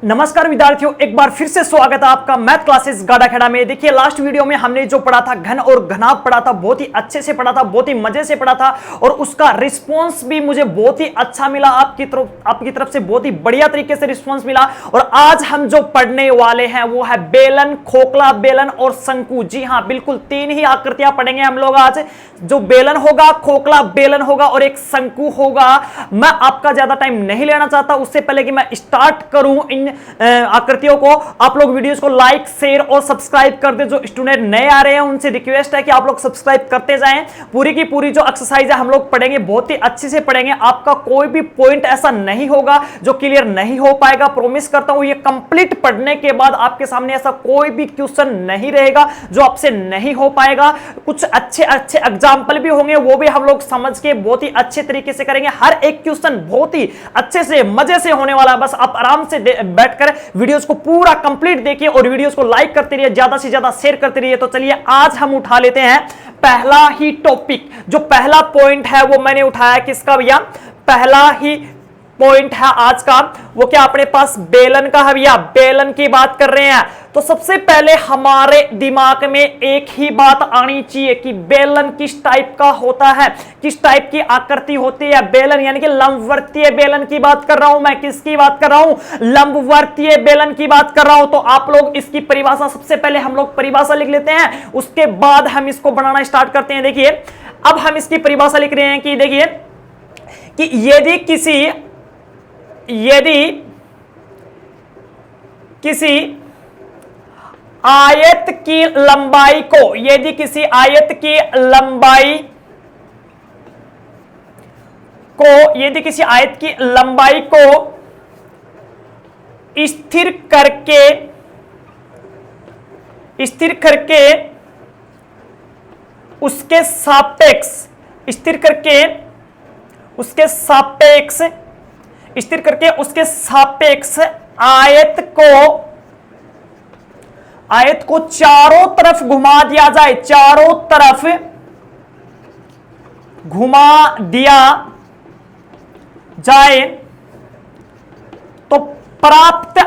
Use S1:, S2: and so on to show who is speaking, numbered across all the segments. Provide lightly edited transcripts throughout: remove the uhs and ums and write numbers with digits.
S1: नमस्कार विद्यार्थियों, एक बार फिर से स्वागत है आपका मैथ क्लासेस गाड़ाखेड़ा में। देखिए लास्ट वीडियो में हमने जो पढ़ा था घन और घनाभ पढ़ा था, बहुत ही अच्छे से पढ़ा था, बहुत ही मजे से पढ़ा था और उसका रिस्पांस भी मुझे बहुत ही अच्छा मिला। आपकी तरफ से बहुत ही बढ़िया तरीके से रिस्पांस मिला। और आज हम जो पढ़ने वाले हैं वो है बेलन, खोखला बेलन और शंकु। जी हाँ, बिल्कुल तीन ही आकृतियां पढ़ेंगे हम लोग आज। जो बेलन होगा, खोखला बेलन होगा और एक शंकु होगा। मैं आपका ज्यादा टाइम नहीं लेना चाहता। उससे पहले कि मैं स्टार्ट करूं इन आकृतियों को, आप लोग वीडियोस को लाइक, शेयर और सब्सक्राइब कर दे। जो स्टूडेंट नए आ रहे हैं उनसे रिक्वेस्ट है कि आप लोग सब्सक्राइब करते जाएं। पूरी की पूरी जो एक्सरसाइज है हम लोग पढ़ेंगे, बहुत ही अच्छे से पढ़ेंगे। आपका कोई भी पॉइंट ऐसा नहीं होगा जो क्लियर नहीं हो पाएगा। प्रॉमिस करता हूं, ये कंप्लीट पढ़ने के बाद आपके सामने ऐसा कोई भी क्वेश्चन नहीं रहेगा जो आपसे नहीं हो पाएगा। कुछ अच्छे अच्छे एग्जाम्पल भी होंगे, वो भी हम लोग समझ के बहुत ही अच्छे तरीके से करेंगे। हर एक क्वेश्चन बहुत ही अच्छे से मजे से होने वाला है। बस आप आराम से बैठकर वीडियोस को पूरा कंप्लीट देखिए और वीडियोस को लाइक करते रहिए, ज्यादा से ज्यादा शेयर करते रहिए। तो चलिए आज हम उठा लेते हैं पहला ही टॉपिक। जो पहला पॉइंट है वो मैंने उठाया किसका भैया? पहला ही पॉइंट है आज का, वो क्या अपने पास बेलन का है भैया। बेलन की बात कर रहे हैं तो सबसे पहले हमारे दिमाग में एक ही बात आनी चाहिए कि बेलन किस टाइप का होता है, किस टाइप की आकृति होती है। बेलन यानी कि लंबवर्तीय बेलन की बात कर रहा हूं मैं। किसकी बात कर रहा हूं? लंबवर्तीय बेलन की बात कर रहा हूं। तो आप लोग इसकी परिभाषा, सबसे पहले हम लोग परिभाषा लिख लेते हैं, उसके बाद हम इसको बनाना स्टार्ट करते हैं। देखिए अब हम इसकी परिभाषा लिख रहे हैं कि देखिए कि यदि किसी आयत की लंबाई को, यदि किसी आयत की लंबाई को स्थिर करके उसके सापेक्ष आयत को चारों तरफ घुमा दिया जाए, चारों तरफ घुमा दिया जाए तो प्राप्त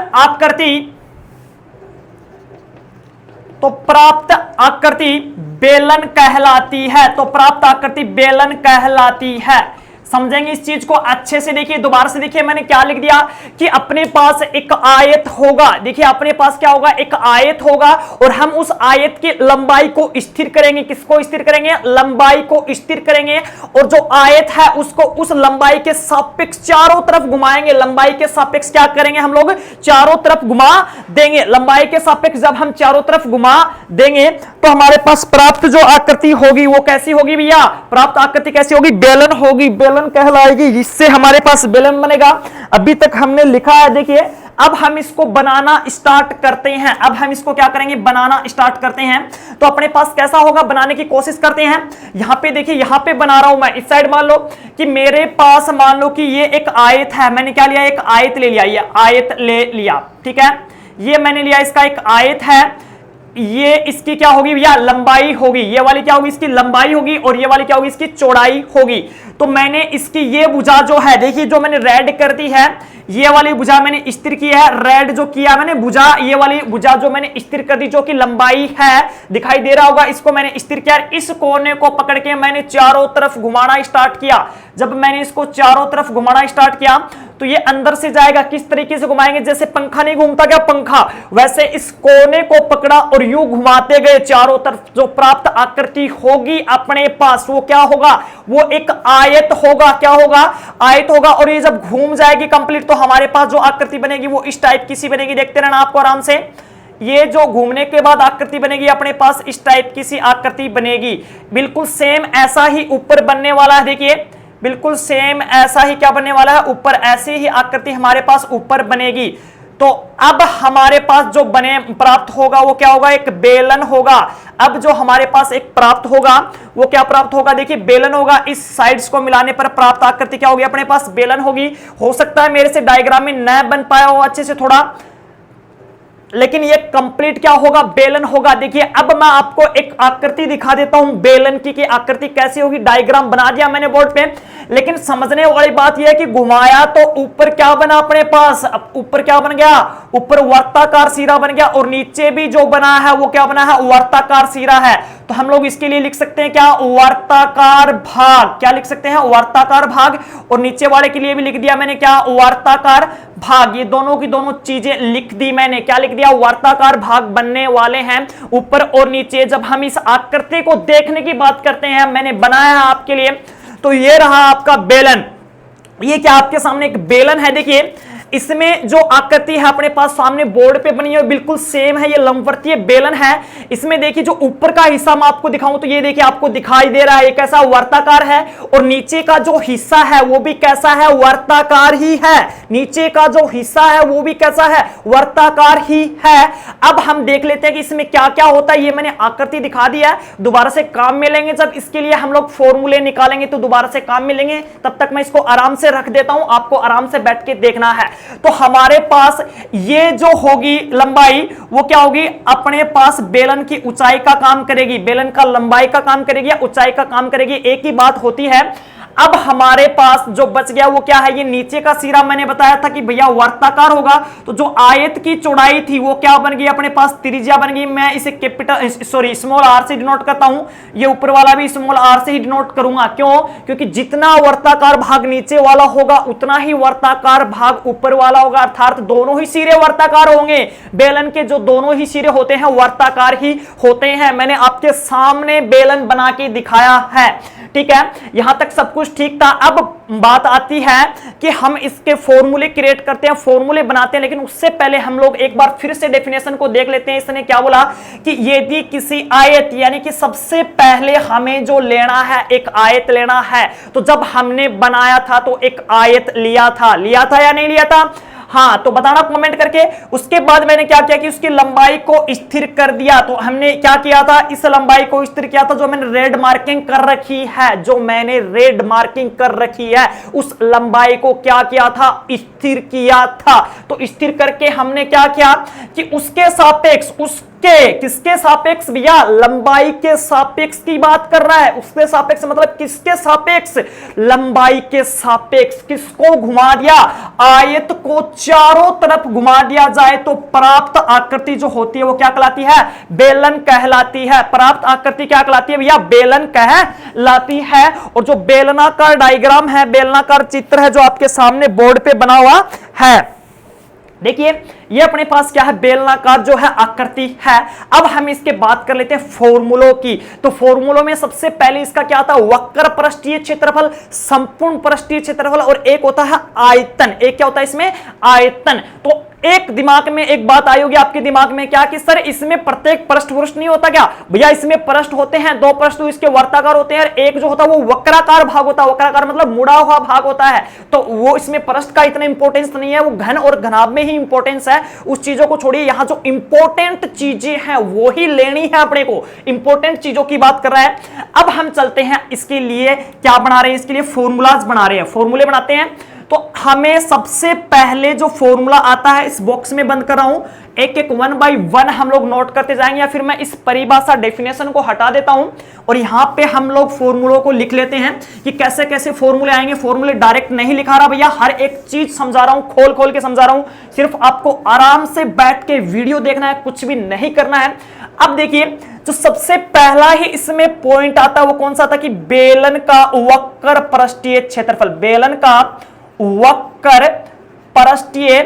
S1: आकृति बेलन कहलाती है। तो प्राप्त आकृति बेलन कहलाती है। समझेंगे इस चीज को अच्छे से। देखिए दोबारा से देखिए मैंने क्या लिख दिया कि अपने पास एक आयत होगा। देखिए अपने पास क्या होगा? एक आयत होगा और हम उस आयत की लंबाई को स्थिर करेंगे। किसको स्थिर करेंगे? लंबाई को स्थिर करेंगे। और जो आयत है उसको उस लंबाई के सापेक्ष चारों तरफ घुमाएंगे। लंबाई के सापेक्ष क्या करेंगे? हम लोग चारों तरफ घुमा देंगे। लंबाई के सापेक्ष जब हम चारों तरफ घुमा देंगे तो हमारे पास प्राप्त जो आकृति होगी वो कैसी होगी भैया? प्राप्त आकृति कैसी होगी? बेलन होगी, बेलन कहलाएगी। जिससे हमारे पास बेलन बनेगा। अभी तक हमने लिखा है, देखिए अब हम इसको बनाना स्टार्ट करते हैं। अब हम इसको क्या करेंगे? बनाना स्टार्ट करते हैं। तो अपने पास कैसा होगा, बनाने की कोशिश करते हैं। यहां पे देखिए, यहां पे बना रहा हूं मैं। इस साइड मान लो कि मेरे पास, मान लो कि ये एक आयत है। मैंने क्या लिया? एक आयत ले लिया। ये आयत ले लिया, ठीक है। ये मैंने लिया, इसका एक आयत है। ये इसकी क्या होगी भैया? लंबाई होगी। ये वाली क्या होगी? इसकी लंबाई होगी। और ये वाली क्या होगी? इसकी चौड़ाई होगी। तो मैंने इसकी ये भुजा जो है, देखिए जो मैंने रेड कर दी है, ये वाली भुजा मैंने स्थिर की है। रेड जो किया मैंने भुजा, ये वाली भुजा जो मैंने स्थिर कर दी, जो कि लंबाई है, दिखाई दे रहा होगा, इसको मैंने स्थिर किया। इस कोने को पकड़ के मैंने चारों तरफ घुमाना स्टार्ट किया। जब मैंने इसको चारों तरफ घुमाना स्टार्ट किया तो ये अंदर से जाएगा। किस तरीके से घुमाएंगे? जैसे पंखा नहीं घूमता क्या, पंखा, वैसे इस कोने को पकड़ा और यूं घुमाते गए चारों तरफ। जो प्राप्त आकृति होगी अपने पास वो क्या होगा? वो एक आयत होगा। क्या होगा? आयत होगा। और ये जब घूम जाएगी कंप्लीट तो हमारे पास जो आकृति बनेगी वो इस टाइप की सी बनेगी। देखते रहना आपको आराम से। ये जो घूमने के बाद आकृति बनेगी अपने पास इस टाइप की सी आकृति बनेगी। बिल्कुल सेम ऐसा ही ऊपर बनने वाला है। देखिए बिल्कुल सेम ऐसा ही क्या बनने वाला है? ऊपर ऐसी ही आकृति हमारे पास ऊपर बनेगी। तो अब हमारे पास जो बने प्राप्त होगा वो क्या होगा? एक बेलन होगा। अब जो हमारे पास एक प्राप्त होगा वो क्या प्राप्त होगा? देखिए बेलन होगा। इस साइड्स को मिलाने पर प्राप्त आकृति क्या होगी? अपने पास बेलन होगी। हो सकता है मेरे से डायग्राम में न बन पाया हो अच्छे से, थोड़ा लेकिन ये कंप्लीट क्या होगा, बेलन होगा। देखिए अब मैं आपको एक आकृति दिखा देता हूं बेलन की, कि आकृति कैसी होगी। डायग्राम बना दिया मैंने बोर्ड पे, लेकिन समझने वाली बात यह है कि घुमाया तो ऊपर क्या बना अपने पास, अब ऊपर क्या बन गया, ऊपर वर्ताकार सिरा बन गया, और नीचे भी जो बना है वो क्या बना है, वर्ताकार सिरा है। तो हम लोग इसके लिए लिख सकते हैं क्या, वर्ताकार भाग। क्या लिख सकते हैं, वर्ताकार भाग। और नीचे वाले के लिए भी लिख दिया मैंने क्या, वर्ताकार भाग। ये दोनों की दोनों चीजें लिख दी मैंने। क्या लिख दिया, वर्ताकार भाग बनने वाले हैं ऊपर और नीचे। जब हम इस आकृति को देखने की बात करते हैं, मैंने बनाया है आपके लिए, तो ये रहा आपका बेलन। ये क्या आपके सामने एक बेलन है। देखिए इसमें जो आकृति है अपने पास सामने बोर्ड पे बनी है बिल्कुल सेम है, ये लंबवर्तीय बेलन है। इसमें देखिए जो ऊपर का हिस्सा मैं आपको दिखाऊं तो ये देखिए आपको दिखाई दे रहा है, एक ऐसा वर्ताकार है, और नीचे का जो हिस्सा है वो भी कैसा है, वर्ताकार ही है। नीचे का जो हिस्सा है वो भी कैसा है, वर्ताकार ही है। अब हम देख लेते हैं कि इसमें क्या क्या होता है। ये मैंने आकृति दिखा दिया है, दोबारा से काम में लेंगे जब इसके लिए हम लोग फॉर्मूले निकालेंगे तो दोबारा से काम में लेंगे। तब तक मैं इसको आराम से रख देता हूं, आपको आराम से बैठ के देखना है। तो हमारे पास ये जो होगी लंबाई वो क्या होगी, अपने पास बेलन की ऊंचाई का काम करेगी, बेलन का लंबाई का काम करेगी या ऊंचाई का काम करेगी, एक ही बात होती है। अब हमारे पास जो बच गया वो क्या है, ये नीचे का सिरा मैंने बताया था कि भैया वर्ताकार होगा, तो जो आयत की चौड़ाई थी वो क्या बन गई, अपने पास त्रिज्या बन गई। मैं इसे कैपिटल स्मॉल आर से डिनोट करता हूं, ये ऊपर वाला भी स्मॉल आर से ही डिनोट करूंगा। क्यों, क्योंकि जितना वर्ताकार भाग नीचे वाला होगा उतना ही वर्ताकार भाग ऊपर वाला होगा, अर्थात दोनों ही सिरे वर्ताकार होंगे। बेलन के जो दोनों ही सिरे होते हैं वर्ताकार ही होते हैं। मैंने आपके सामने बेलन बना के दिखाया है, ठीक है, यहां तक सब कुछ ठीक था। अब बात आती है कि हम इसके फॉर्मूले क्रिएट करते हैं, फॉर्मूले बनाते हैं, लेकिन उससे पहले हम लोग एक बार फिर से डेफिनेशन को देख लेते हैं। इसने क्या बोला कि यदि किसी आयत, यानी कि सबसे पहले हमें जो लेना है एक आयत लेना है, तो जब हमने बनाया था तो एक आयत लिया था या नहीं लिया था, हाँ, तो बताना कमेंट करके। उसके बाद मैंने क्या किया कि उसकी लंबाई को स्थिर कर दिया। तो हमने क्या किया था, इस लंबाई को स्थिर किया था, जो मैंने रेड मार्किंग कर रखी है, जो मैंने रेड मार्किंग कर रखी है, उस लंबाई को क्या किया था, स्थिर किया था। तो स्थिर करके हमने क्या किया कि उसके सापेक्ष, किसके सापेक्ष भैया, लंबाई के सापेक्ष की बात कर रहा है। उसके सापेक्ष मतलब किसके सापेक्ष, लंबाई के सापेक्ष। किसको घुमा दिया, आयत को चारों तरफ घुमा दिया जाए तो प्राप्त आकृति जो होती है वो क्या कहलाती है, बेलन कहलाती है। प्राप्त आकृति क्या कहलाती है भैया, बेलन कहलाती है। और जो बेलनाकार डायग्राम है, बेलनाकार चित्र है जो आपके सामने बोर्ड पे बना हुआ है, देखिए ये अपने पास क्या है, बेलनाकार जो है आकृति है। अब हम इसके बात कर लेते हैं फॉर्मूलों की। तो फॉर्मूलों में सबसे पहले इसका क्या आता है, वक्र पृष्ठीय क्षेत्रफल, संपूर्ण पृष्ठीय क्षेत्रफल, और एक होता है आयतन। एक क्या होता है इसमें, आयतन। तो एक दिमाग में एक बात आई होगी आपके दिमाग में क्या कि सर इसमें प्रत्येक पृष्ठ पुरुष नहीं होता क्या, भैया इसमें पृष्ठ होते हैं, दो पृष्ठ इसके वर्ताकार होते हैं, एक जो होता है वो वक्राकार भाग होता है। वक्राकार मतलब मुड़ा हुआ भाग होता है, तो वो इसमें पृष्ठ का इतना इंपॉर्टेंस नहीं है, वो घन और घनाभ में ही इंपॉर्टेंस है। उस चीजों को छोड़िए, यहां जो इंपॉर्टेंट चीजें हैं वो ही लेनी है अपने को, इंपॉर्टेंट चीजों की बात कर रहा है। अब हम चलते हैं इसके लिए क्या बना रहे हैं, इसके लिए फॉर्मूलाज बना रहे हैं, फॉर्मूले बनाते हैं। तो हमें सबसे पहले जो फॉर्मूला आता है, इस बॉक्स में बंद कर रहा हूं, एक एक 1 बाय 1 हम लोग नोट करते जाएंगे, या फिर मैं इस परिभाषा डेफिनेशन को हटा देता हूं और यहां पे हम लोग फॉर्मूलों को लिख लेते हैं कि कैसे कैसे फॉर्मूले आएंगे। फॉर्मूले डायरेक्ट नहीं लिखा रहा भैया, हर एक चीज समझा रहा हूं, खोल खोल के समझा रहा हूं। सिर्फ आपको आराम से बैठ के वीडियो देखना है, कुछ भी नहीं करना है। अब देखिए जो सबसे पहला ही इसमें पॉइंट आता है वो कौन सा था कि बेलन का वक्र पृष्ठीय क्षेत्रफल, बेलन का वक्र पृष्ठीय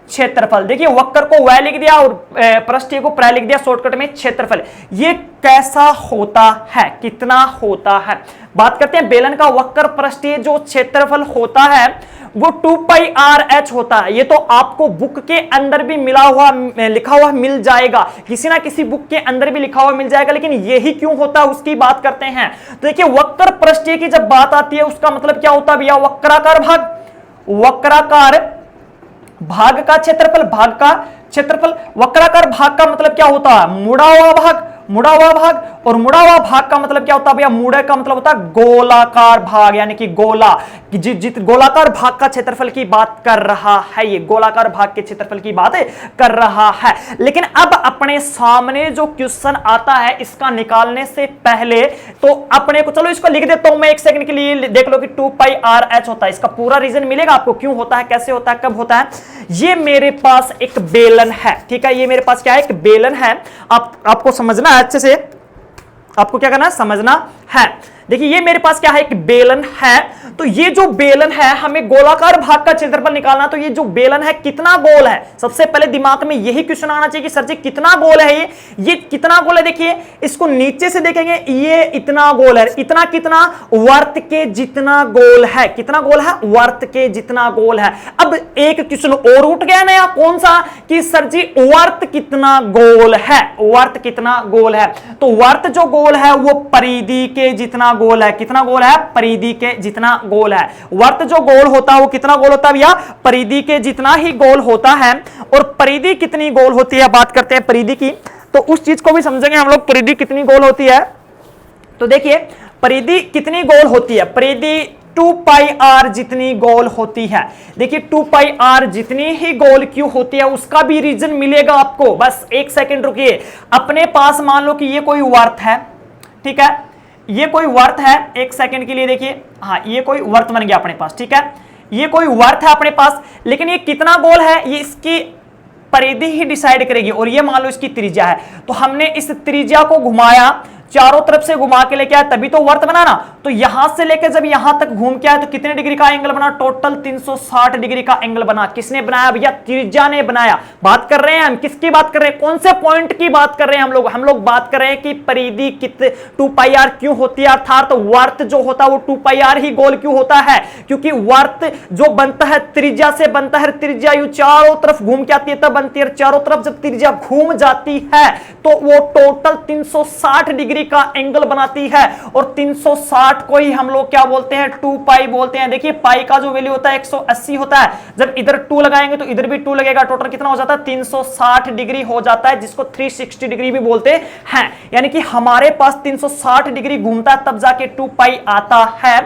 S1: क्षेत्रफल। देखिए वक्र को वह लिख दिया और पृष्ठीय को प्र लिख दिया, शॉर्टकट में क्षेत्रफल। ये कैसा होता है, कितना होता है, बात करते हैं। बेलन का वक्र पृष्ठीय जो क्षेत्रफल होता है वो 2πr(h) होता है। ये तो आपको बुक के अंदर भी मिला हुआ, लिखा हुआ मिल जाएगा, किसी ना किसी बुक के अंदर भी लिखा हुआ मिल जाएगा, लेकिन यही क्यों होता है उसकी बात करते हैं। तो देखिए वक्र पृष्ठीय की जब बात आती है उसका मतलब क्या होता है भैया, वक्राकार भाग, वक्राकार भाग का क्षेत्रफल, भाग का क्षेत्रफल। वक्राकार भाग का मतलब क्या होता है, मुड़ा हुआ भाग, मुड़ा हुआ भाग, और मुड़ा हुआ भाग का मतलब क्या होता है भैया, मुड़े का मतलब होता है गोलाकार भाग, यानी कि गोला, गोलाकार भाग का क्षेत्रफल की बात कर रहा है, ये गोलाकार भाग के क्षेत्रफल की बात कर रहा है। लेकिन अब अपने सामने जो क्वेश्चन आता है इसका निकालने से पहले तो अपने को, चलो इसको लिख देता हूं मैं एक सेकंड के लिए, देख लो कि 2 पाई आर एच होता है, इसका पूरा रीजन मिलेगा आपको, क्यों होता है, कैसे होता है, कब होता है। ये मेरे पास एक बेलन है, ठीक है, ये मेरे पास क्या है, एक बेलन है। आपको समझना है अच्छे से, आपको क्या करना है, समझना है। देखिए ये मेरे पास क्या है, एक बेलन है, तो ये जो बेलन है हमें गोलाकार भाग का क्षेत्रफल निकालना, तो ये जो बेलन है कितना गोल है, सबसे पहले दिमाग में यही क्वेश्चन आना चाहिए कि सर जी कितना गोल है, ये कितना गोल है। देखिए इसको नीचे से देखेंगे, ये इतना गोल है, इतना कितना, वर्त के जितना गोल है, कितना गोल है, वर्त के जितना गोल है। अब एक क्वेश्चन और उठ गया नया, कौन सा, कि सर जी वर्त कितना गोल है, वर्त कितना गोल है। तो वर्त जो गोल है वो परिधि के जितना गोल है, कितना गोल है, परिधि के जितना गोल है। वर्त जो गोल होता है वो कितना गोल होता है भैया, परिधि के जितना ही गोल होता है। और परिधि कितनी गोल होती है, बात करते हैं परिधि की, तो उस चीज को भी समझेंगे हम लोग, परिधि कितनी गोल होती है। तो देखिए परिधि कितनी गोल होती है, परिधि 2 पाई आर जितनी गोल होती है। देखिए 2 पाई आर जितनी ही गोल क्यों होती है उसका भी रीजन मिलेगा आपको, बस एक सेकंड रुकिए। अपने पास मान लो कि ये कोई वर्त है, ठीक है, ये कोई वर्त है, एक सेकंड के लिए देखिए, हाँ ये कोई वर्त बन गया अपने पास, ठीक है, ये कोई वर्त है अपने पास, लेकिन ये कितना गोल है ये इसकी परिधि ही डिसाइड करेगी। और ये मान लो इसकी त्रिज्या है, तो हमने इस त्रिज्या को घुमाया, चारों तरफ से घुमा के लेके आया, तभी तो वर्त बना ना। तो यहां से लेकर जब यहां तक घूम के आया तो कितने डिग्री का एंगल बना, टोटल 360 डिग्री का एंगल बना। किसने बनाया भैया, त्रिज्या ने बनाया। बात कर रहे हैं हम किसकी बात कर रहे हैं, कौन से पॉइंट की बात कर रहे हैं हम लोग बात कर रहे हैं कि परिधि कितने 2 पाई आर क्यों होती है, अर्थात वर्त जो होता है वो 2 पाई आर ही गोल क्यों होता है, क्योंकि वर्त जो बनता है त्रिज्या से बनता है, त्रिज्या यू चारों तरफ घूम के आती है तब बनती है, चारों तरफ जब त्रिज्या घूम जाती है तो वो टोटल 360 डिग्री का एंगल बनाती है। और 360 को ही हम लोग क्या बोलते हैं, 2 पाई बोलते हैं। देखिए पाई का जो वैल्यू होता है 180 होता है, जब इधर 2 लगाएंगे तो इधर भी 2 लगेगा, टोटल कितना हो जाता है 360 डिग्री हो जाता है, जिसको 360 डिग्री भी बोलते हैं। यानी कि हमारे पास 360 डिग्री घूमता है तब जाके 2 पाई आता है।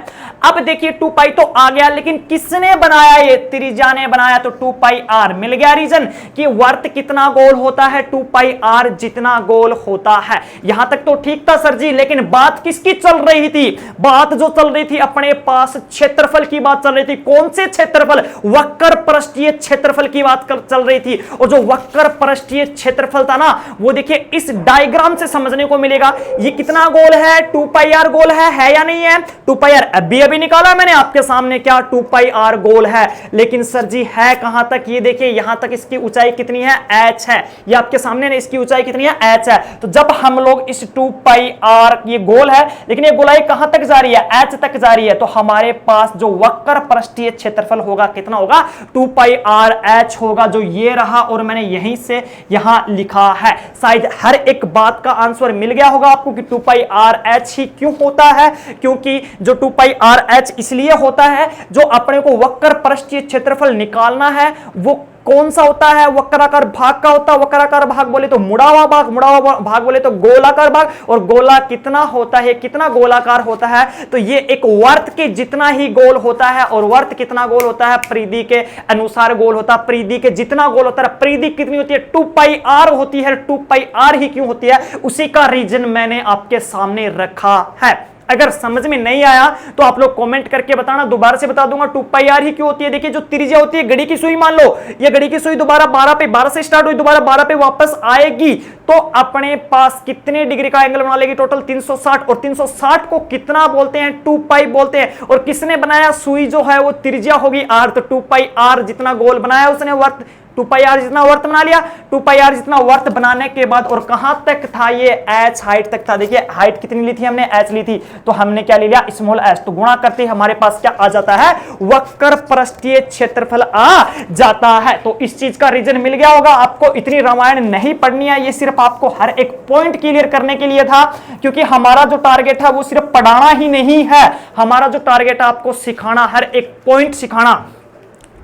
S1: अब देखिए 2 पाई तो आ गया, लेकिन किसने बनाया, ये त्रिज्या ने बनाया, तो 2 पाई आर मिल गया रीजन कि वर्त कितना गोल होता है, 2 पाई आर जितना गोल होता है। यहां तक तो ठीक था सर जी, लेकिन बात किसकी चल रही थी, बात जो चल रही थी अपने पास क्षेत्रफल की बात चल रही थी। कौन से क्षेत्रफल, वक्र पृष्ठीय क्षेत्रफल की बात चल रही थी। और जो वक्र पृष्ठीय क्षेत्रफल था ना वो देखिए इस डायग्राम से समझने को मिलेगा। ये कितना गोल है, 2 पाई आर गोल है या नहीं है, 2 पाई आर अभी निकाला मैंने आपके सामने, क्या 2 पाई आर गोल है। लेकिन सर जी है कहां तक, ये देखिए यहां तक इसकी ऊंचाई कितनी है, h है, ये आपके सामने इसकी ऊंचाई कितनी है, h है। तो जब हम लोग इस 2 पाई आर, ये गोल है लेकिन ये गोलाई कहां तक जा रही है, h तक जा रही है, तो हमारे पास जो वक्र पृष्ठीय क्षेत्रफल होगा कितना होगा, 2 पाई आर h होगा, जो ये रहा और मैंने यहीं से यहां लिखा है। शायद हर एक बात का आंसर मिल गया होगा आपको कि 2 पाई आर h ही क्यों होता है, क्योंकि जो 2 पाई आर h इसलिए होता है, जो अपने को वक्र पृष्ठीय क्षेत्रफल निकालना है वो कौन सा होता है, वक्राकार भाग का होता है। वक्राकार भाग बोले तो मुड़ा हुआ भाग, मुड़ा हुआ भाग बोले तो गोलाकार भाग, और गोला कितना होता है, कितना गोलाकार होता है, तो ये एक वर्त के जितना ही गोल होता है। और वर्त कितना गोल होता है, परिधि के अनुसार गोल होता है, परिधि के जितना गोल होता है। परिधि कितनी होती है, 2 पाई आर होती है। 2 पाई आर ही क्यों होती है, उसी का रीजन मैंने आपके सामने रखा है। अगर समझ में नहीं आया तो आप लोग कमेंट करके बताना, दोबारा से बता दूंगा 2 पाई आर ही क्यों होती है। देखिए जो त्रिज्या होती है, घड़ी की सुई मान लो, ये घड़ी की सुई दोबारा 12 से स्टार्ट हुई, दोबारा 12 पे वापस आएगी तो अपने पास कितने डिग्री का एंगल बना लेगी, टोटल 360। और 360 को कितना बोलते हैं, 2 पाई बोलते हैं। और किसने बनाया, सुई जो है वो त्रिज्या होगी आर, तो 2 पाई आर जितना गोल बनाया उसने, वर्त 2 पाई आर जितना वर्त बना लिया। 2 पाई आर जितना वर्त बनाने के बाद और कहां तक था, ये h हाइट तक था। देखिए हाइट कितनी ली थी हमने, h ली थी, तो हमने क्या ले लिया, स्मॉल h। तो गुणा करते हमारे पास क्या आ जाता है, वक्र पृष्ठीय क्षेत्रफल आ जाता है। तो इस चीज का रीजन मिल गया होगा आपको। इतनी रामायण नहीं पढ़नी है, ये सिर्फ आपको हर एक पॉइंट क्लियर करने के लिए था, क्योंकि हमारा जो टारगेट है वो सिर्फ पढ़ाना ही नहीं है, हमारा जो टारगेट है आपको सिखाना, हर एक पॉइंट सिखाना।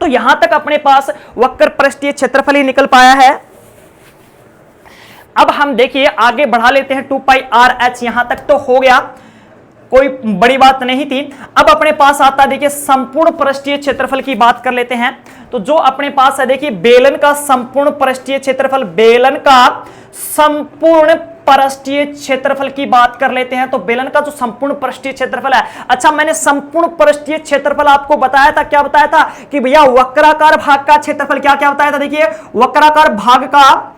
S1: तो यहां तक अपने पास वक्र पृष्ठीय क्षेत्रफल ही निकल पाया है। अब हम देखिए आगे बढ़ा लेते हैं 2 पाई आर एच, यहां तक तो हो गया, कोई बड़ी बात नहीं थी। अब अपने पास आता है देखिए संपूर्ण पृष्ठीय क्षेत्रफल की बात कर लेते हैं। तो जो अपने पास है देखिए बेलन का संपूर्ण पृष्ठीय क्षेत्रफल, बेलन का संपूर्ण पृष्ठीय क्षेत्रफल की बात कर लेते हैं। तो बेलन का जो संपूर्ण पृष्ठीय क्षेत्रफल है, अच्छा मैंने संपूर्ण पृष्ठीय क्षेत्रफल आपको बताया था, क्या बताया था कि भैया वक्राकार भाग का क्षेत्रफल, क्या क्या बताया था, देखिए वक्राकार भाग का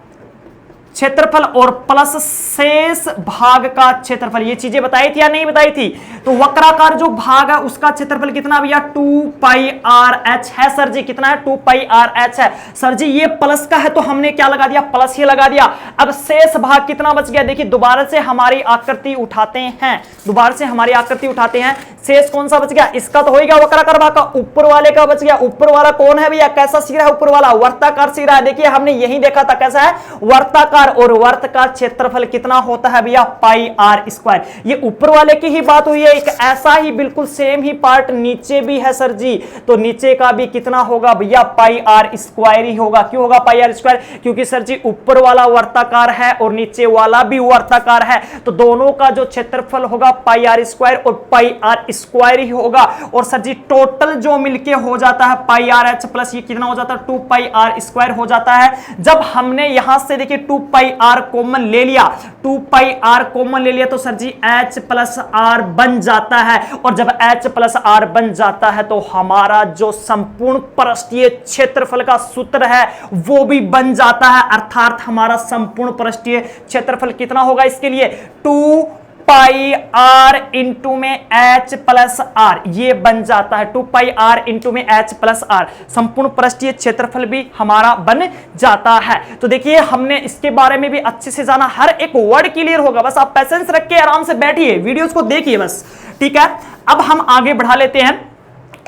S1: क्षेत्रफल और प्लस शेष भाग का क्षेत्रफल, ये चीजें बताई थी या नहीं बताई थी। तो वक्राकार जो भाग है उसका क्षेत्रफल कितना भैया 2 पाई आर एच है सर जी, कितना है 2 पाई आर एच है सर जी। ये प्लस का है तो हमने क्या लगा दिया, प्लस ही लगा दिया। अब शेष भाग कितना बच गया, देखिए दोबारा से हमारी आकृति उठाते हैं, दोबारा से हमारी आकृति उठाते हैं। शेष कौन सा बच गया, इसका तो हो गया वक्राकार भाग का, ऊपर वाले का बच गया। ऊपर वाला कौन है भैया, कैसा सिरा है ऊपर वाला, वर्ताकार सिरा है। देखिए हमने यही देखा था कैसा है वर्ताकार, और वर्ताकार क्षेत्रफल कितना होता है भैया पाई आर स्क्वायर। ये ऊपर वाले की ही बात हुई है, एक ऐसा ही बिल्कुल सेम ही पार्ट नीचे भी है सर जी। तो नीचे का भी कितना होगा भैया पाई आर स्क्वायर ही होगा। क्यों होगा पाई आर स्क्वायर, क्योंकि सर जी ऊपर वाला वर्ताकार है और नीचे वाला भी वर्ताकार है, तो दोनों का जो क्षेत्रफल होगा पाई आर स्क्वायर और पाई आर स्क्वायर ही होगा। और सर जी टोटल जो मिलके हो जाता है पाई आर एच प्लस ये कितना हो जाता है 2 पाई आर स्क्वायर हो जाता है। जब हमने यहां से देखिए 2 पाई आर कॉमन ले लिया, 2 पाई आर कॉमन ले लिया तो sir ji h plus r बन जाता है। और जब एच प्लस आर बन जाता है तो हमारा जो संपूर्ण पृष्ठीय क्षेत्रफल का सूत्र है वो भी बन जाता है, अर्थात हमारा संपूर्ण पृष्ठीय क्षेत्रफल कितना होगा इसके लिए 2 पाई आर इंटू में एच प्लस आर, ये बन जाता है 2 पाई आर इंटू में एच प्लस आर, संपूर्ण पृष्ठीय क्षेत्रफल भी हमारा बन जाता है। तो देखिए हमने इसके बारे में भी अच्छे से जाना, हर एक वर्ड क्लियर होगा, बस आप पेशेंस रख के आराम से बैठिए, वीडियोस को देखिए बस, ठीक है। अब हम आगे बढ़ा लेते हैं।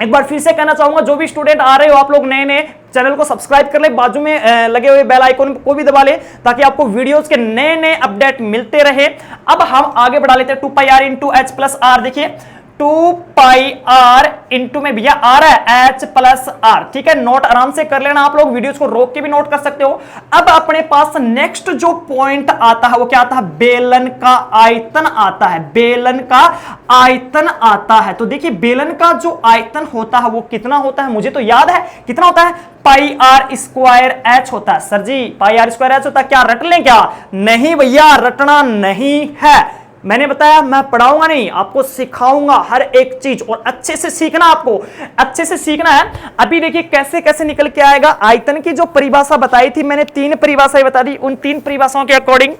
S1: एक बार फिर से कहना चाहूंगा जो भी स्टूडेंट आ रहे हो आप लोग नए नए, चैनल को सब्सक्राइब कर ले, बाजू में लगे हुए बेल आइकन को भी दबा ले ताकि आपको वीडियोस के नए नए अपडेट मिलते रहे। अब हम आगे बढ़ा लेते हैं 2 pi r into h plus r. देखिए 2 पाई आर इंटू में भैया आ रहा है एच प्लस आर, ठीक है। नोट आराम से कर लेना आप लोग, वीडियोस को रोक के भी नोट कर सकते हो। अब अपने पास नेक्स्ट जो पॉइंट आता है वो क्या आता है, बेलन का आयतन आता है, बेलन का आयतन आता है। तो देखिए बेलन का जो आयतन होता है वो कितना होता है, मुझे तो याद है कितना होता है पाई आर स्क्वायर एच होता है sir ji, pi r square h होता है। क्या रट लें क्या, नहीं भैया रटना नहीं है, मैंने बताया मैं पढ़ाऊंगा नहीं, आपको सिखाऊंगा हर एक चीज, और अच्छे से सीखना, आपको अच्छे से सीखना है। अभी देखिए कैसे कैसे निकल के आएगा। आयतन की जो परिभाषा बताई थी मैंने, 3 परिभाषाएं बता दी, उन 3 परिभाषाओं के अकॉर्डिंग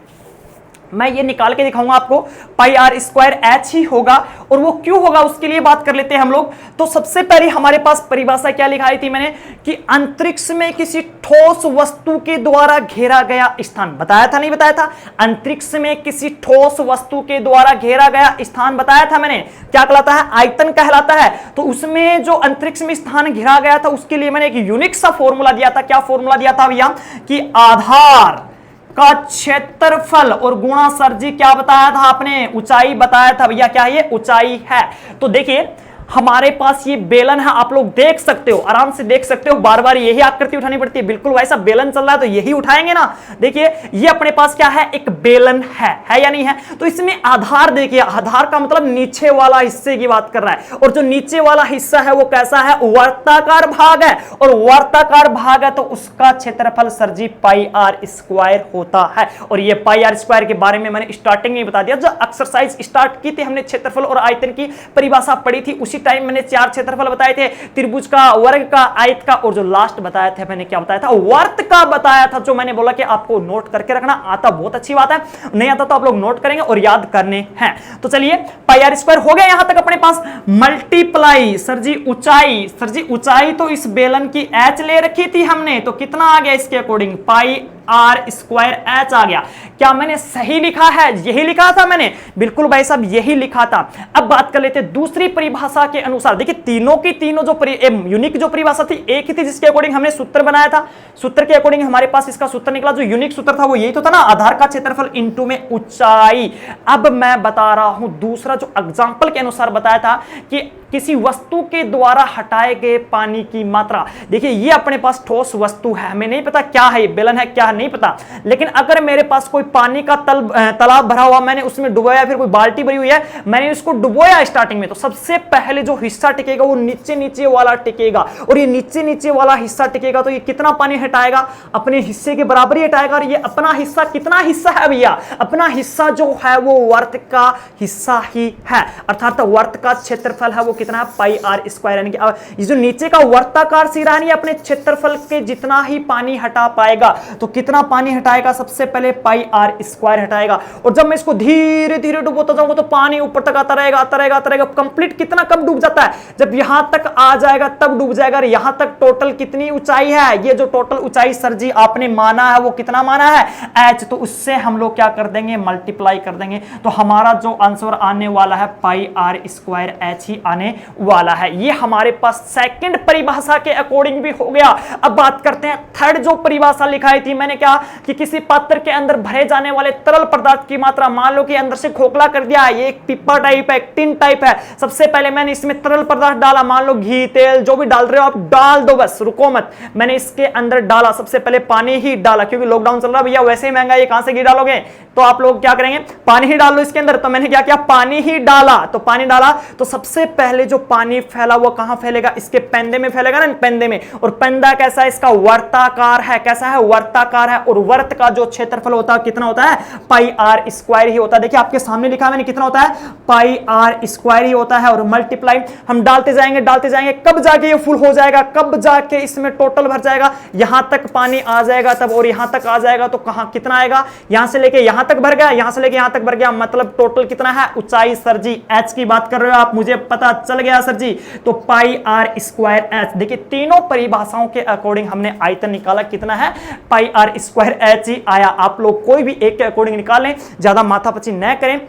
S1: मैं ये निकाल के दिखाऊंगा आपको, पाई आर स्क्वायर एच ही होगा। और वो क्यों होगा उसके लिए बात कर लेते हैं हम लोग। तो सबसे पहले हमारे पास परिभाषा क्या लिखाई थी मैंने कि अंतरिक्ष में किसी ठोस वस्तु के द्वारा घेरा गया स्थान, बताया था नहीं बताया था, अंतरिक्ष में किसी ठोस वस्तु के द्वारा घेरा गया स्थान बताया था मैंने, क्या कहलाता है, आयतन कहलाता है। तो उसमें जो अंतरिक्ष में स्थान घेरा गया था उसके लिए मैंने एक यूनिक सा फॉर्मूला दिया था। क्या फॉर्मूला दिया था भैया कि आधार का क्षेत्रफल और गुणा सर जी क्या बताया था आपने, ऊंचाई बताया था भैया, क्या ये ऊंचाई है। तो देखिए हमारे पास ये बेलन है, आप लोग देख सकते हो, आराम से देख सकते हो, बार बार यही आकृति उठानी पड़ती है, बिल्कुल वैसा बेलन चल रहा है तो यही उठाएंगे ना। देखिए ये अपने पास क्या है, एक बेलन है या नहीं है। तो इसमें आधार देखिए, आधार का मतलब नीचे वाला हिस्से की बात कर रहा है, और जो नीचे वाला हिस्सा है वो कैसा है, वर्ताकार भाग है, और वर्ताकार भाग है तो उसका क्षेत्रफल sir ji pi r square होता है। और ये पाई आर स्क्वायर के बारे में मैंने स्टार्टिंग में बता दिया, जो एक्सरसाइज स्टार्ट की थी हमने क्षेत्रफल और आयतन की परिभाषा पढ़ी थी, उसी टाइम मैंने 4 क्षेत्रफल बताए थे, त्रिभुज का, वर्ग का, आयत का, और जो लास्ट बताया था मैंने क्या बताया था, वर्त का बताया था। जो मैंने बोला कि आपको नोट करके रखना, आता बहुत अच्छी बात है, नहीं आता तो आप लोग नोट करेंगे और याद करने हैं। तो चलिए पाई आर स्क्वायर हो गया यहां तक अपने पास। मल्टीप्लाई सर जी ऊंचाई, सर जी ऊंचाई तो इस बेलन की एच ले रखी थी हमने, तो कितना आ गया इसके according, pi r square h आ गया। क्या मैंने सही लिखा है, यही लिखा था मैंने, बिल्कुल भाई साहब यही लिखा था। अब बात कर लेते हैं दूसरी परिभाषा के अनुसार। देखिए तीनों की तीनों जो यूनिक जो परिभाषा थी एक ही थी, जिसके अकॉर्डिंग हमने सूत्र बनाया था। सूत्र के अकॉर्डिंग हमारे पास इसका सूत्र निकला, जो यूनिक सूत्र था वो यही तो था ना, आधार का क्षेत्रफल इंटू में ऊंचाई। अब मैं बता रहा हूं दूसरा जो एग्जांपल के अनुसार बताया था कि किसी वस्तु के द्वारा हटाए गए पानी की मात्रा। देखिए ये अपने पास ठोस वस्तु है, हमें नहीं पता क्या है, बेलन है क्या नहीं पता, लेकिन अगर मेरे पास कोई पानी का तालाब भरा हुआ, मैंने उसमें डुबोया, फिर कोई बाल्टी भरी हुई है, मैंने उसको डुबोया स्टार्टिंग में, तो सबसे पहले जो हिस्सा टिकेगा वो नीचे नीचे वाला टिकेगा, और ये नीचे नीचे वाला हिस्सा टिकेगा तो ये कितना पानी हटाएगा, अपने हिस्से के बराबर ही हटाएगा। और ये अपना हिस्सा कितना हिस्सा है भैया, अपना हिस्सा जो है वो वर्त का हिस्सा ही है, अर्थात वर्त का क्षेत्रफल है वो कितना है, पाई आर स्क्वायर। यानी कि ये जो नीचे का वर्ताकार सिरा है अपने क्षेत्रफल के जितना ही पानी हटा पाएगा, तो कितना पानी हटाएगा, सबसे पहले पाई आर स्क्वायर हटाएगा। और जब मैं इसको धीरे धीरे डुबोता जाऊंगा तो पानी ऊपर तक आता रहेगा आता रहेगा आता रहेगा, कंप्लीट कितना कब डूब जाता है, जब यहां तक आ जाएगा तब डूब जाएगा। और यहां तक टोटल कितनी ऊंचाई है, ये जो टोटल ऊंचाई सर जी आपने माना है वो कितना माना है, एच, तो उससे हम लोग क्या कर देंगे, मल्टीप्लाई कर देंगे, तो हमारा जो आंसर आने वाला है पाई आर स्क्वायर एच ही आने वाला है। ये हमारे पास सेकंड परिभाषा के अकॉर्डिंग भी हो गया। अब बात करते हैं थर्ड जो परिभाषा लिखाई थी मैंने, क्या कि किसी पात्र के अंदर भरे जाने वाले तरल पदार्थ की मात्रा, मान लो कि अंदर से खोखला कर दिया, ये एक पिप्पा टाइप है, एक टिन टाइप है, सबसे पहले मैंने इसमें तरल पदार्थ डाला, मान लो घी तेल जो भी डाल रहे हो आप डाल दो, बस रुको मत, मैंने इसके अंदर डाला, सबसे पहले पानी ही डाला, क्योंकि लॉकडाउन चल रहा भैया, वैसे ही महंगा, ये कहां से घी डालोगे, तो आप लोग क्या करेंगे, पानी ही डाल लो इसके अंदर। तो मैंने क्या किया, पानी ही डाला, तो पानी डाला तो सबसे पहले जो पानी फैला वो कहां फैलेगा, इसके पेंदे में फैलेगा ना, पेंदे में, और पेंदा कैसा है, इसका वर्ताकार है, कैसा है, वर्ताकार है, और वर्त का जो क्षेत्रफल होता है कितना होता है, पाई आर स्क्वायर ही होता है। देखिए आपके सामने लिखा मैंने कितना होता है, पाई आर स्क्वायर ही होता है, और मल्टीप्लाई हम डालते जाएंगे, कब जाके ये फुल हो जाएगा, कब जाके इसमें टोटल भर जाएगा, यहां तक पानी आ जाएगा तब, और यहां तक आ जाएगा तो कहां कितना आएगा, यहां से लेके यहां तक भर गया, यहां से लेके यहां तक भर गया, मतलब टोटल कितना है, ऊंचाई सर जी एच की बात कर रहे हो आप, मुझे पता चल गया सर जी, तो पाई आर स्क्वायर एच। देखिए तीनों परिभाषाओं के अकॉर्डिंग हमने आयतन निकाला, कितना है, पाई आर स्क्वायर एच ही आया। आप लोग कोई भी एक के अकॉर्डिंग निकालें, ज्यादा माथापच्ची न करें।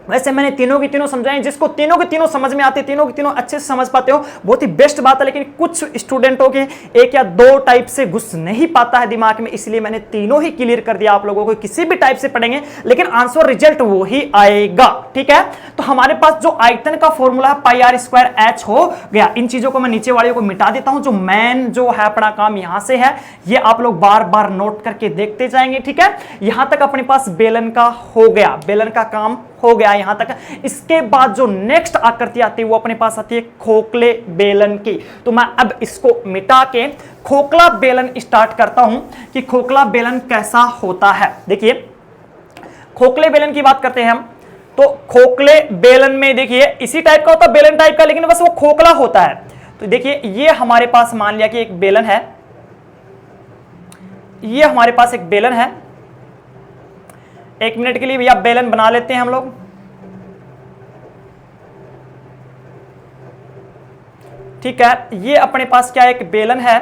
S1: वैसे मैंने तीनों की तीनों समझाएं, जिसको तीनों के तीनों समझ में आते, तीनों की तीनों अच्छे से समझ पाते हो, बहुत ही बेस्ट बात है। लेकिन कुछ स्टूडेंटों के एक या दो टाइप से घुस नहीं पाता है दिमाग में, इसलिए मैंने तीनों ही क्लियर कर दिया आप लोगों को। किसी भी टाइप से पढ़ेंगे लेकिन आंसर रिजल्ट वो ही आएगा, ठीक है। तो हमारे पास जो आयतन का फॉर्मूला है पाई आर स्क्वायर एच हो गया। इन चीजों को मैं नीचे वाले को मिटा देता हूं, जो मेन जो है अपना काम यहां से है, ये आप लोग बार बार नोट करके देखते जाएंगे, ठीक है। यहां तक अपने पास बेलन का हो गया, बेलन का काम हो गया यहां तक। इसके बाद जो नेक्स्ट आकृति आती है वो अपने पास आती है खोखले बेलन की। तो मैं अब इसको मिटा के खोखला बेलन स्टार्ट करता हूं कि खोखला बेलन कैसा होता है। देखिए खोखले बेलन की बात करते हैं हम, तो खोखले बेलन में देखिए इसी टाइप का होता है बेलन टाइप का, लेकिन बस वो खोखला होता है। तो देखिए ये हमारे पास मान लिया कि एक बेलन है, ये हमारे पास एक बेलन है। एक मिनट के लिए भैया बेलन बना लेते हैं हम लोग। ठीक है, ये अपने पास क्या एक बेलन है,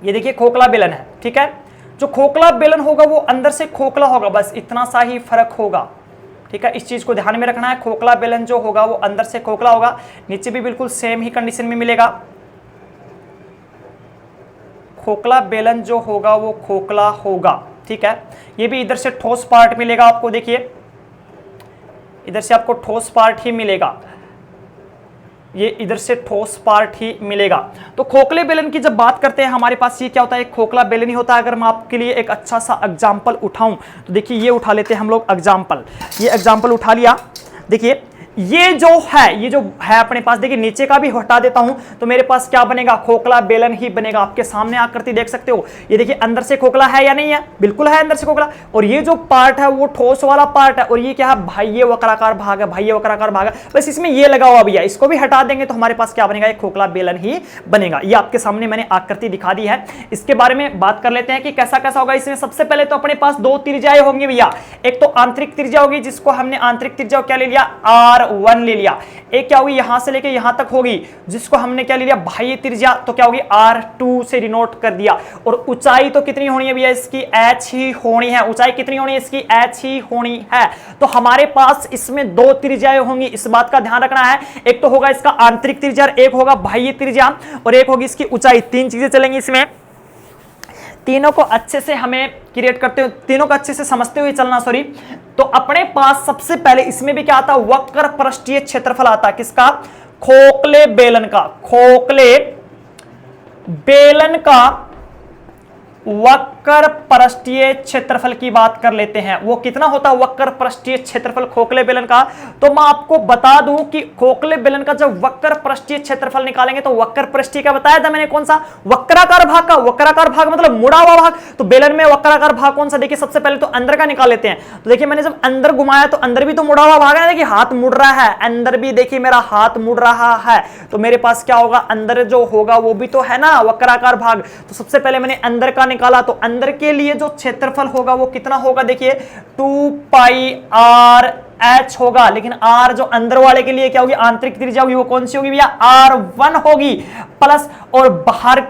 S1: ये देखिए खोखला बेलन है, ठीक है। जो खोखला बेलन होगा वो अंदर से खोखला होगा, बस इतना सा ही फर्क होगा, ठीक है। इस चीज को ध्यान में रखना है। खोखला बेलन जो होगा वो अंदर से खोखला होगा, नीचे भी बिल्कुल सेम ही कंडीशन में मिलेगा। खोखला बेलन जो होगा वो खोखला होगा, ठीक है। ये भी इधर से ठोस पार्ट मिलेगा आपको, देखिए इधर से आपको ठोस पार्ट ही मिलेगा, ये इधर से ठोस पार्ट ही मिलेगा। तो खोखले बेलन की जब बात करते हैं हमारे पास ये क्या होता है, खोखला बेलन ही होता है। अगर मैं आपके लिए एक अच्छा सा एग्जांपल उठाऊं तो देखिए ये उठा लेते हैं हम लोग एग्जांपल, ये एग्जांपल उठा लिया। देखिए ये जो है अपने पास, देखिए नीचे का भी हटा देता हूं तो मेरे पास क्या बनेगा, खोखला बेलन ही बनेगा। आपके सामने आकृति देख सकते हो, ये देखिए अंदर से खोखला है या नहीं है, बिल्कुल है अंदर से खोखला। और ये जो पार्ट है वो ठोस वाला पार्ट है, और ये क्या है, बाह्य वक्राकार भाग है, बाह्य वक्राकार भाग है। बस इसमें ये लगा हुआ भैया, इसको भी हटा देंगे तो हमारे पास क्या बनेगा, एक खोखला बेलन ही बनेगा। ये आपके सामने मैंने आकृति दिखा दी है। इसके बारे में बात कर लेते हैं कि कैसा कैसा होगा। इसमें सबसे पहले तो अपने पास दो त्रिज्याएं होंगी भैया, एक तो आंतरिक त्रिज्या होगी जिसको हमने आंतरिक त्रिज्या क्या ले लिया, R R1 ले लिया, एक क्या होगी यहां से लेके यहां तक होगी, जिसको हमने क्या ले लिया बाह्य त्रिज्या, तो क्या होगी R2 से डिनोट कर दिया। और ऊंचाई तो कितनी होनी है भैया इसकी h ही होनी है, ऊंचाई कितनी होनी है इसकी h ही होनी है। तो हमारे पास इसमें दो त्रिज्याएं होंगी, इस बात का ध्यान रखना है, एक तो होगा इसका आंतरिक त्रिज्या, एक होगा बाह्य त्रिज्या, और एक होगी इसकी ऊंचाई। तीन चीजें चलेंगी इसमें, तीनों को अच्छे से हमें क्रिएट करते हुए, तीनों को अच्छे से समझते हुए चलना। सॉरी, तो अपने पास सबसे पहले इसमें भी क्या आता, वक्र पृष्ठीय क्षेत्रफल आता, किसका, खोखले बेलन का, खोखले बेलन का वक्र पृष्ठीय क्षेत्रफल की बात कर लेते हैं। वो कितना होता है वक्र पृष्ठीय क्षेत्रफल खोखले बेलन का, तो मैं आपको बता दूं कि खोखले बेलन का जब वक्र पृष्ठीय क्षेत्रफल निकालेंगे तो वक्र पृष्ठीय का बताया था मैंने कौन सा, वक्राकार भाग का, वक्राकार भाग मतलब मुड़ा हुआ भाग। तो बेलन में वक्राकार भाग कौन सा, देखिए सबसे पहले तो अंदर का निकाल लेते हैं। तो देखिए मैंने जब अंदर घुमाया तो अंदर भी तो मुड़ा हुआ भाग है, देखिए हाथ मुड़ रहा है, अंदर भी देखिए मेरा हाथ मुड़ रहा है, तो मेरे पास क्या होगा, अंदर जो होगा वो भी तो है ना वक्राकार भाग। तो सबसे पहले मैंने अंदर का निकाला, तो अंदर के लिए जो क्षेत्रफल होगा वो कितना होगा, देखिए 2 पाई r h होगा, लेकिन r जो अंदर वाले के लिए क्या होगी, आंतरिक त्रिज्या होगी, वो कौन सी होगी भैया, R1 होगी, प्लस और बाहर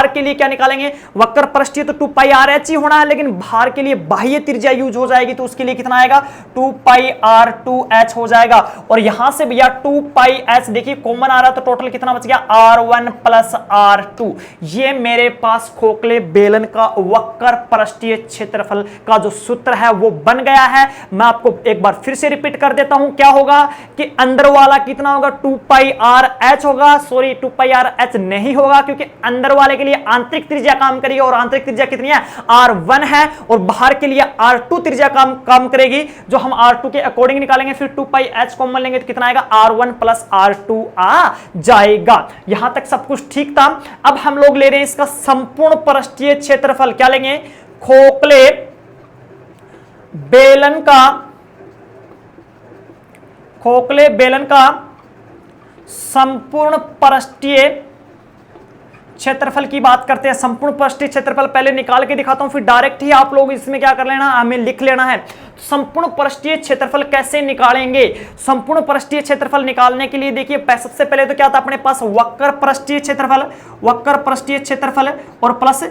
S1: के लिए क्या निकालेंगे, वक्र पृष्ठीय तो 2 पाई r h ही होना है, लेकिन बाहर के लिए बाह्य त्रिज्या यूज हो जाएगी, तो उसके लिए कितना आएगा, 2 पाई r2 h हो जाएगा। और यहां से भैया 2 पाई h देखिए कॉमन आ रहा है, तो टोटल कितना बच गया, R1 प्लस R2। ये मेरे पास खोखले बेलन का वक्र पृष्ठीय क्षेत्रफल का जो सूत्र है वो बन गया है। मैं आपको एक बार फिर से रिपीट कर देता हूं, क्या होगा कि अंदर वाला कितना होगा, 2 पाई r h होगा, सॉरी 2 पाई r h नहीं होगा, क्योंकि अंदर वाले के लिए आंतरिक त्रिज्या काम करेगी, और आंतरिक त्रिज्या कितनी है, R1 है, और बाहर के लिए R2 त्रिज्या काम करेगी, जो हम R2 के अकॉर्डिंग निकालेंगे, फिर 2 पाई h कॉमन लेंगे तो कितना आएगा, R1 प्लस R2 आ जाएगा। यहां तक सब कुछ ठीक था। अब हम लोग ले रहे हैं इसका संपूर्ण पृष्ठीय क्षेत्रफल, क्या लेंगे, खोखले बेलन का संपूर्ण पृष्ठीय क्षेत्रफल की बात करते हैं। संपूर्ण पृष्ठीय क्षेत्रफल पहले निकाल के दिखाता हूं, फिर डायरेक्ट ही आप लोग इसमें क्या कर लेना, हमें लिख लेना है। संपूर्ण पृष्ठीय क्षेत्रफल कैसे निकालेंगे, संपूर्ण पृष्ठीय क्षेत्रफल निकालने के लिए देखिए सबसे पहले तो क्या था अपने पास, वक्र पृष्ठीय क्षेत्रफल और प्लस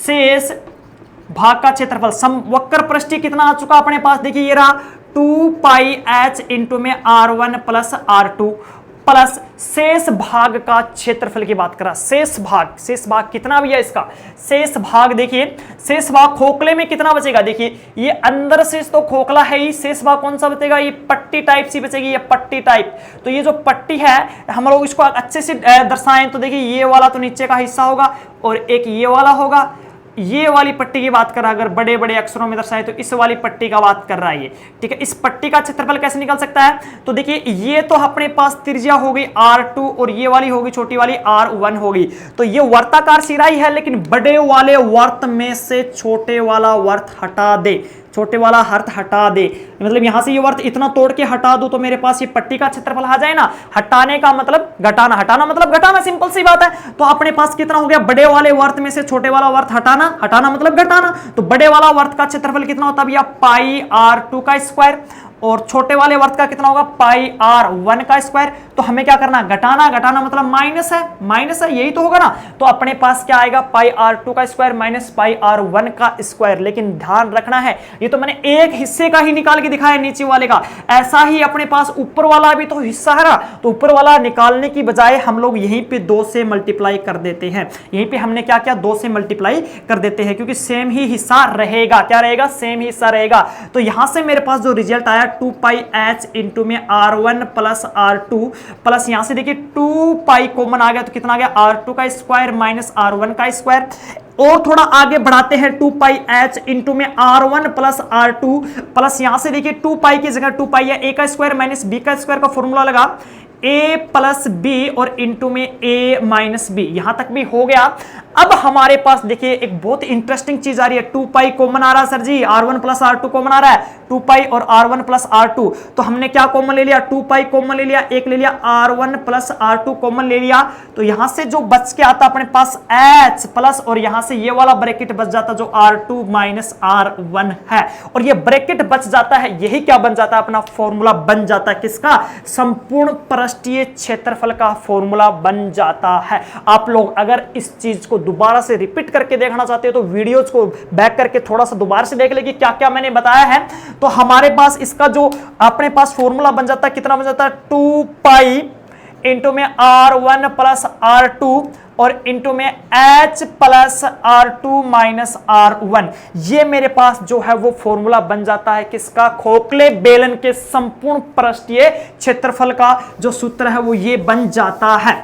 S1: शेष भाग का क्षेत्रफल। वक्र पृष्ठीय कितना आ चुका अपने पास, देखिए ये रहा 2 पाई h इंटू में R1 प्लस R2 प्लस शेष भाग का क्षेत्रफल की बात करा। शेष भाग कितना भी है इसका, शेष भाग देखिए, शेष भाग खोखले में कितना बचेगा, देखिए ये अंदर शेष तो खोखला है ही, शेष भाग कौन सा बचेगा, ये पट्टी टाइप सी बचेगी, ये पट्टी टाइप। तो ये जो पट्टी है हम लोग इसको अच्छे से दर्शाएं तो देखिए ये वाला तो नीचे का हिस्सा होगा और एक ये वाला होगा। ये वाली पट्टी की बात कर रहा है, अगर बड़े बड़े अक्षरों में दर्शाए तो इस वाली पट्टी का बात कर रहा है ये, ठीक है। इस पट्टी का क्षेत्रफल कैसे निकल सकता है, तो देखिए ये तो अपने पास त्रिज्या हो गई R2 और ये वाली होगी छोटी वाली R1 होगी। तो ये वर्ताकार सिरा ही है, लेकिन बड़े वाले वर्त में से छोटे वाला वर्त हटा दे, छोटे वाला वर्त हटा दे, मतलब यहां से ये वर्त इतना तोड़ के हटा दो तो मेरे पास ये पट्टी का क्षेत्रफल आ जाए ना। हटाने का मतलब घटाना, हटाना मतलब घटाना, सिंपल सी बात है। तो अपने पास कितना हो गया, बड़े वाले वर्त में से छोटे वाला वर्त हटाना, हटाना मतलब घटाना। तो बड़े वाला वर्त का क्षेत्रफल कितना होता है भैया, पाई R2 का स्क्वायर, और छोटे वाले वर्त का कितना होगा, पाई R1 का स्क्वायर। तो हमें क्या करना, घटाना, घटाना मतलब माइनस है, माइनस है, यही तो होगा ना। तो अपने पास क्या आएगा, पाई R2 का स्क्वायर माइनस पाई R1 का स्क्वायर। लेकिन ध्यान रखना है, ये तो मैंने एक हिस्से का ही निकाल के दिखाया नीचे वाले का, ऐसा ही अपने पास ऊपर वाला भी तो हिस्सा है ना। तो ऊपर वाला निकालने की बजाय हम लोग यहीं पे 2 से मल्टीप्लाई कर देते हैं। यहीं पे हमने क्या किया, 2 से मल्टीप्लाई कर देते हैं, क्योंकि सेम ही हिस्सा रहेगा। क्या रहेगा, सेम ही हिस्सा रहेगा। तो यहां से मेरे पास जो रिजल्ट आया 2 पाई h इंटू में R1 प्लस R2 प्लस यहां से देखिए 2 पाई कॉमन आ गया तो कितना आ गया, R2 का स्क्वायर माइनस R1 का स्क्वायर। और थोड़ा आगे बढ़ाते हैं, 2 पाई h इंटू में R1 प्लस R2 प्लस यहां से देखिए 2 पाई की जगह 2 पाई है, a का स्क्वायर माइनस b का स्क्वायर का फॉर्मूला लगा, a प्लस बी और इंटू में a माइनस बी। यहां तक भी हो गया। अब हमारे पास देखिए एक बहुत इंटरेस्टिंग चीज आ रही है, 2 पाई कॉमन आ रहा है सर जी, R1 प्लस R2 कॉमन आ रहा है, 2 पाई और R1 प्लस R2, तो हमने क्या कॉमन ले लिया, 2 पाई कॉमन ले लिया, एक ले लिया R1 प्लस R2 कॉमन ले लिया, तो यहां से जो बच के आता अपने पास H प्लस, और यहां से ये वाला ब्रैकेट बच जाता जो R2 माइनस R1 है, और ये ब्रैकेट बच जाता है, यही क्या बन जाता है, अपना फॉर्मूला बन जाता है किसका, संपूर्ण पृष्ठीय क्षेत्रफल का फॉर्मूला बन जाता है। आप लोग अगर इस चीज को दोबारा से रिपीट करके देखना चाहते हो तो वीडियोज को बैक करके थोड़ा सा दोबारा से देख ले कि क्या क्या मैंने बताया है। तो हमारे पास इसका जो अपने पास फॉर्मूला बन जाता है, कितना बन जाता है, 2 पाई इंटू में R1 प्लस R2 और इंटू में H plus R2 minus R1, ये मेरे पास जो है वो फॉर्मूला बन जाता है किसका, खोखले बेलन के संपूर्ण पृष्ठीय क्षेत्रफल का जो सूत्र है वो ये बन जाता है।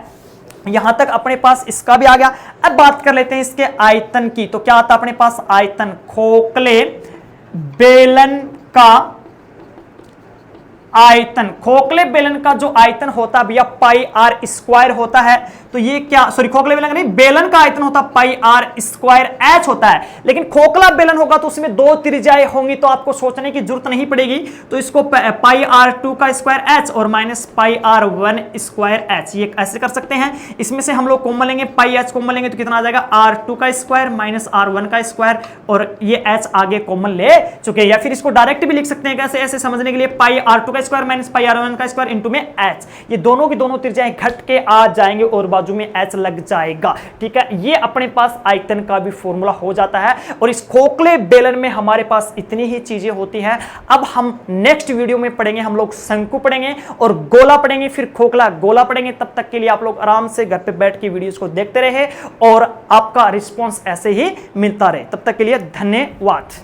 S1: यहां तक अपने पास इसका भी आ गया। अब बात कर लेते हैं इसके आयतन की, तो क्या आता है अपने पास आयतन, खोखले बेलन का आयतन, खोखले बेलन का जो आयतन होता है भैया पाई आर स्क्वायर होता है, तो ये क्या, सॉरी खोखले बेलन का नहीं, बेलन का आयतन होता है पाई आर स्क्वायर एच होता है, लेकिन खोखला बेलन होगा तो उसमें 2 त्रिज्याएं होंगी, तो आपको सोचने की जरूरत नहीं पड़ेगी, तो इसको पाई आर 2 का स्क्वायर एच और minus pi r 1 square h, ये ऐसे कर सकते हैं। इसमें से हम लोग कॉमन लेंगे, पाई एच कॉमन लेंगे तो कितना आ जाएगा, आर 2 का स्क्वायर माइनस आर 1 का स्क्वायर, और ये एच आगे कॉमन ले चुके हैं, या फिर इसको डायरेक्ट भी लिख सकते हैं कैसे, ऐसे समझने के लिए पाई आर 2 का स्क्वायर माइनस पाई आर 1 का स्क्वायर इनटू में एच, ये दोनों की दोनों त्रिज्याएं घट के आ जाएंगे और बाजू में एच लग जाएगा, ठीक है। ये अपने पास आयतन का भी फॉर्मूला हो जाता है, और इस खोखले बेलन में हमारे पास इतनी ही चीजें होती हैं। अब हम नेक्स्ट वीडियो में पढ़ेंगे, हम लोग शंकु पढ़ेंगे और गोला पढ़ेंगे, फिर खोखला गोला पढ़ेंगे। तब तक के लिए आप लोग आराम से घर पे बैठ के वीडियोस को देखते रहे और आपका रिस्पॉन्स ऐसे ही मिलता रहे। तब तक के लिए धन्यवाद।